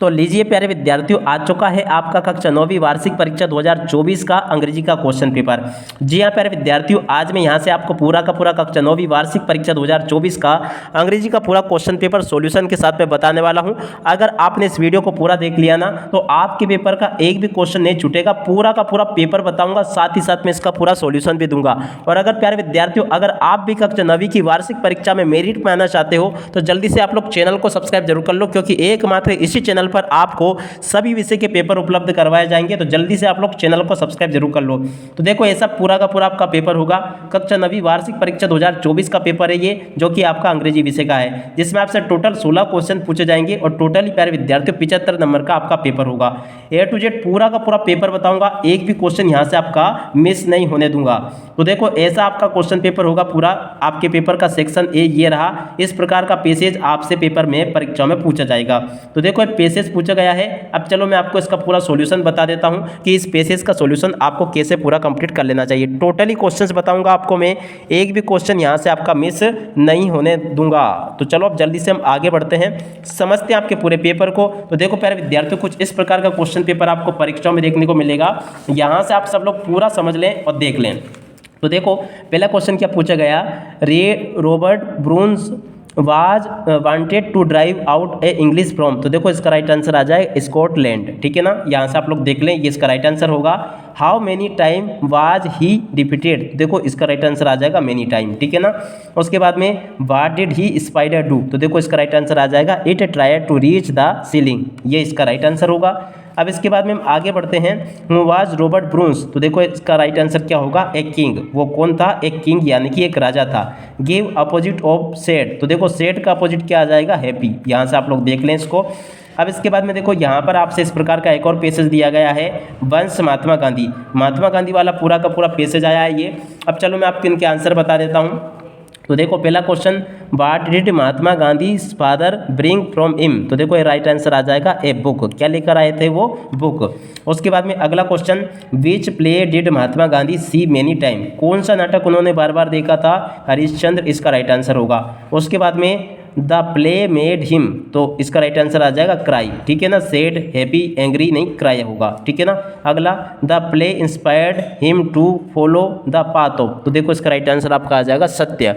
तो लीजिए प्यारे विद्यार्थियों, आ चुका है आपका कक्षा 9वीं वार्षिक परीक्षा 2024 का अंग्रेजी का क्वेश्चन पेपर। जी हाँ प्यारे विद्यार्थियों, आज मैं यहाँ से आपको पूरा का पूरा कक्षा 9वीं वार्षिक परीक्षा 2024 का अंग्रेजी का पूरा क्वेश्चन पेपर सॉल्यूशन के साथ में बताने वाला हूँ। अगर आपने इस वीडियो को पूरा देख लिया ना, तो आपके पेपर का एक भी क्वेश्चन नहीं छूटेगा। पूरा का पूरा पेपर बताऊंगा, साथ ही साथ में इसका पूरा सॉल्यूशन भी दूंगा। और अगर प्यारे विद्यार्थियों, अगर आप भी कक्षा 9वीं की वार्षिक परीक्षा में मेरिट में आना चाहते हो, तो जल्दी से आप लोग चैनल को सब्सक्राइब जरूर कर लो, क्योंकि एकमात्र इसी चैनल पर आपको सभी विषय के पेपर उपलब्ध करवाए जाएंगे। तो जल्दी से आप लोग चैनल को सब्सक्राइब जरूर कर लो। तो देखो, ऐसा पूरा का पूरा आपका पेपर होगा। कक्षा 9वीं वार्षिक परीक्षा 2024 का पेपर है ये, जो कि आपका अंग्रेजी विषय का है, जिसमें आपसे टोटल 16 क्वेश्चन पूछे जाएंगे और टोटली प्यारे विद्यार्थियों 75 नंबर का आपका पेपर होगा। A to Z पूरा का पूरा पेपर बताऊंगा, एक भी क्वेश्चन यहाँ से आपका मिस नहीं होने दूंगा। तो देखो, ऐसा आपका क्वेश्चन पेपर होगा पूरा। आपके पेपर का सेक्शन ए ये रहा। इस प्रकार का पैसेज आपसे पेपर में परीक्षा में पूछा जाएगा। तो देखो, पैसेज पूछा गया है। अब चलो मैं आपको इसका पूरा सॉल्यूशन बता देता हूं कि इस पैसेज का सॉल्यूशन आपको कैसे पूरा कंप्लीट कर लेना चाहिए। टोटली क्वेश्चंस बताऊंगा आपको मैं, एक भी क्वेश्चन यहां से आपका मिस नहीं होने दूंगा। तो चलो अब जल्दी से हम आगे बढ़ते हैं, समझते हैं आपके पूरे पेपर को। तो देखो प्यारे विद्यार्थियों, कुछ इस प्रकार का क्वेश्चन पेपर आपको परीक्षाओं में देखने को मिलेगा। यहाँ से आप सब लोग पूरा समझ लें और देख लें। तो देखो, पहला क्वेश्चन क्या पूछा गया, Robert Bruce was wanted to drive out a English from. तो देखो, इसका राइट आंसर आ जाए स्कॉटलैंड। ठीक है ना, यहाँ से आप लोग देख लें, ये इसका राइट आंसर होगा। How many time was he defeated. देखो, इसका राइट आंसर आ जाएगा मेनी टाइम। ठीक है ना, उसके बाद में what did he spider do. तो देखो, इसका राइट आंसर आ जाएगा it tried to reach the ceiling. ये इसका राइट आंसर होगा। अब इसके बाद में हम आगे बढ़ते हैं, हु वाज रॉबर्ट ब्रून्स। तो देखो, इसका राइट आंसर क्या होगा, ए किंग। वो कौन था, एक किंग यानी कि एक राजा था। Give opposite of sad. तो देखो, सैड का अपोजिट क्या आ जाएगा, हैप्पी। यहाँ से आप लोग देख लें इसको। अब इसके बाद में देखो, यहाँ पर आपसे इस प्रकार का एक और पैसेज दिया गया है, वंश महात्मा गांधी। महात्मा गांधी वाला पूरा का पूरा पैसेज आया है ये। अब चलो मैं आपको इनके आंसर बता देता हूँ। तो देखो, पहला question, what did Mahatma Gandhi father bring from him. तो देखो, ये राइट आंसर आ जाएगा ए बुक। क्या लेकर आए थे वो, बुक। उसके बाद में अगला question, which play did Mahatma Gandhi see many time. कौन सा नाटक उन्होंने बार बार देखा था, हरिश्चंद्र। इसका राइट आंसर होगा। उसके बाद में द प्ले मेड हिम। तो इसका राइट आंसर आ जाएगा क्राई। ठीक है ना, सैड, हैप्पी, एंग्री नहीं, क्राई होगा। ठीक है ना। अगला, the play inspired him to follow the path of. तो देखो, इसका राइट आंसर आपका आ जाएगा सत्य।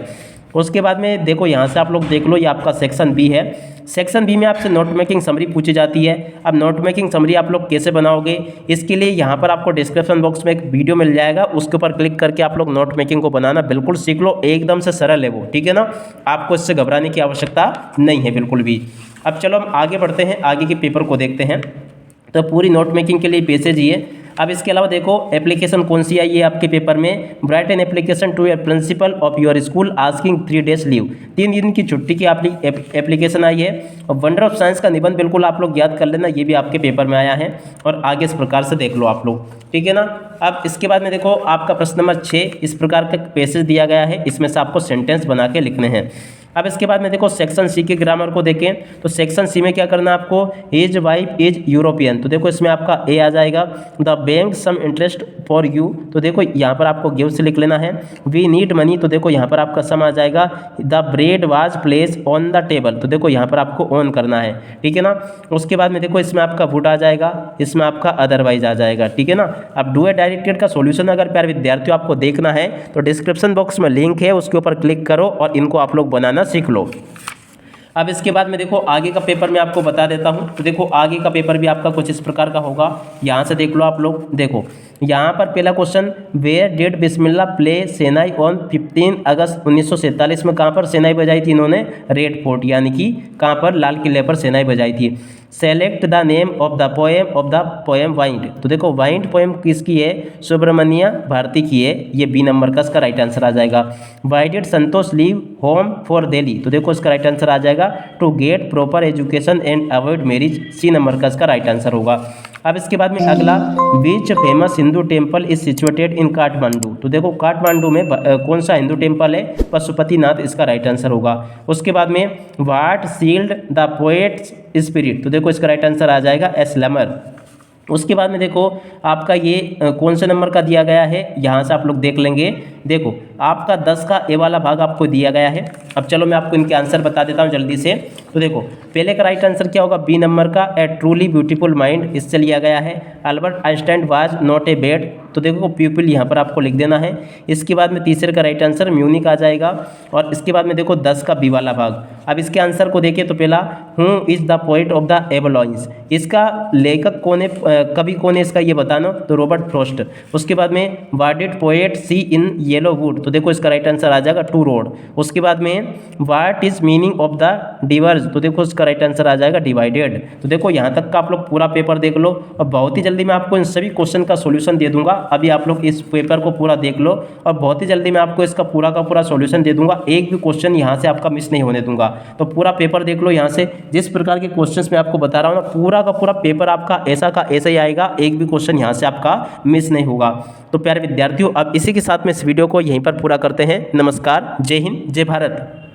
उसके बाद में देखो, यहाँ से आप लोग देख लो, ये आपका सेक्शन बी है। सेक्शन बी में आपसे नोट मेकिंग समरी पूछी जाती है। अब नोट मेकिंग समरी आप लोग कैसे बनाओगे, इसके लिए यहाँ पर आपको डिस्क्रिप्शन बॉक्स में एक वीडियो मिल जाएगा, उसके ऊपर क्लिक करके आप लोग नोट मेकिंग को बनाना बिल्कुल सीख लो। एकदम से सरल है वो। ठीक है ना, आपको इससे घबराने की आवश्यकता नहीं है बिल्कुल भी। अब चलो हम आगे बढ़ते हैं, आगे के पेपर को देखते हैं। तो पूरी नोट मेकिंग के लिए पैसेज ही है। अब इसके अलावा देखो, एप्लीकेशन कौन सी आई है आपके पेपर में, write an application to your principal of your school asking 3 days leave. 3 दिन की छुट्टी की एप्लीकेशन आई है। और वंडर ऑफ साइंस का निबंध बिल्कुल आप लोग याद कर लेना, ये भी आपके पेपर में आया है। और आगे इस प्रकार से देख लो आप लोग। ठीक है ना। अब इसके बाद में देखो, आपका प्रश्न नंबर 6 इस प्रकार का पैसेज दिया गया है, इसमें से आपको सेंटेंस बना के लिखने हैं। अब इसके बाद में देखो, सेक्शन सी के ग्रामर को देखें, तो सेक्शन सी में क्या करना है आपको, हिज वाइफ इज यूरोपियन। तो देखो, इसमें आपका ए आ जाएगा। The bank some interest for you. तो देखो, यहाँ पर आपको गिव से लिख लेना है। We need money. तो देखो, यहाँ पर आपका सम आ जाएगा। The bread was place on the table. तो देखो, यहाँ पर आपको ऑन करना है। ठीक है ना। उसके बाद में देखो, इसमें आपका वुड आ जाएगा, इसमें आपका अदरवाइज आ जाएगा। ठीक है ना। अब डू ए डायरेक्टेड का सॉल्यूशन अगर प्यारे विद्यार्थियों आपको देखना है, तो डिस्क्रिप्शन बॉक्स में लिंक है, उसके ऊपर क्लिक करो और इनको आप लोग बनाना सीख लो। अब इसके बाद में देखो, आगे का पेपर मैं आपको बता देता हूं। तो देखो, आगे का पेपर भी आपका कुछ इस प्रकार का होगा। यहाँ से देख लो आप लोग। देखो, यहाँ पर पहला question, where did Bismillah play shehnai on 15 August 1947 में। कहाँ पर सेनाई बजाई थी इन्होंने, रेड फोर्ट, यानी कि कहाँ पर, लाल किले पर सेनाई बजाई थी। Select the name of the poem wind. तो देखो, वाइंड पोएम किसकी है, सुब्रमण्य भारती की है। ये बी नंबर का इसका राइट आंसर आ जाएगा। Why did Santosh leave home for Delhi. तो देखो, इसका राइट आंसर आ जाएगा to get proper education and avoid marriage. C number का इसका राइट आंसर होगा। अब इसके बाद में अगला, which famous Hindu temple is situated in Kathmandu. तो देखो, काठमांडू में कौन सा हिंदू टेम्पल है, पशुपतिनाथ, इसका राइट आंसर होगा। उसके बाद में what sealed the poet's spirit. तो देखो, इसका राइट आंसर आ जाएगा ए स्लमर। उसके बाद में देखो आपका ये कौन से नंबर का दिया गया है, यहाँ से आप लोग देख लेंगे। देखो आपका 10 का ए वाला भाग आपको दिया गया है। अब चलो मैं आपको इनके आंसर बता देता हूँ जल्दी से। तो देखो पहले का राइट आंसर क्या होगा, बी नंबर का ए ट्रूली ब्यूटीफुल माइंड, इससे लिया गया है। Albert Einstein was not a bad, तो देखो प्यूपिल यहाँ पर आपको लिख देना है। इसके बाद में तीसरे का राइट आंसर म्यूनिक आ जाएगा। और इसके बाद में देखो 10 का बी वाला भाग। अब इसके आंसर को देखें तो पहला who is the poet of the एवलॉइंस, इसका लेखक कौन है, कवि कौन है इसका ये बताना, तो रॉबर्ट फ्रॉस्ट। उसके बाद में what did poet see in yellow wood, तो देखो इसका राइट आंसर आ जाएगा टू रोड। उसके बाद में what is meaning of the Divers, तो देखो इसका राइट आंसर आ जाएगा डिवाइडेड। तो देखो यहाँ तक का आप लोग पूरा पेपर देख लो और बहुत ही जल्दी मैं आपको इन सभी क्वेश्चन का सॉल्यूशन दे दूंगा। अभी आप लोग इस पेपर को पूरा देख लो और बहुत ही जल्दी मैं आपको इसका पूरा का पूरा सॉल्यूशन दे दूंगा। एक भी क्वेश्चन यहाँ से आपका मिस नहीं होने दूंगा। तो पूरा पेपर देख लो, यहाँ से जिस प्रकार के क्वेश्चंस मैं आपको बता रहा हूँ ना, पूरा का पूरा पेपर आपका ऐसा का ऐसा ही आएगा, एक भी क्वेश्चन यहाँ से आपका मिस नहीं होगा। तो प्यारे विद्यार्थियों अब इसी के साथ में इस वीडियो को यहीं पर पूरा करते हैं। नमस्कार, जय हिंद, जय भारत।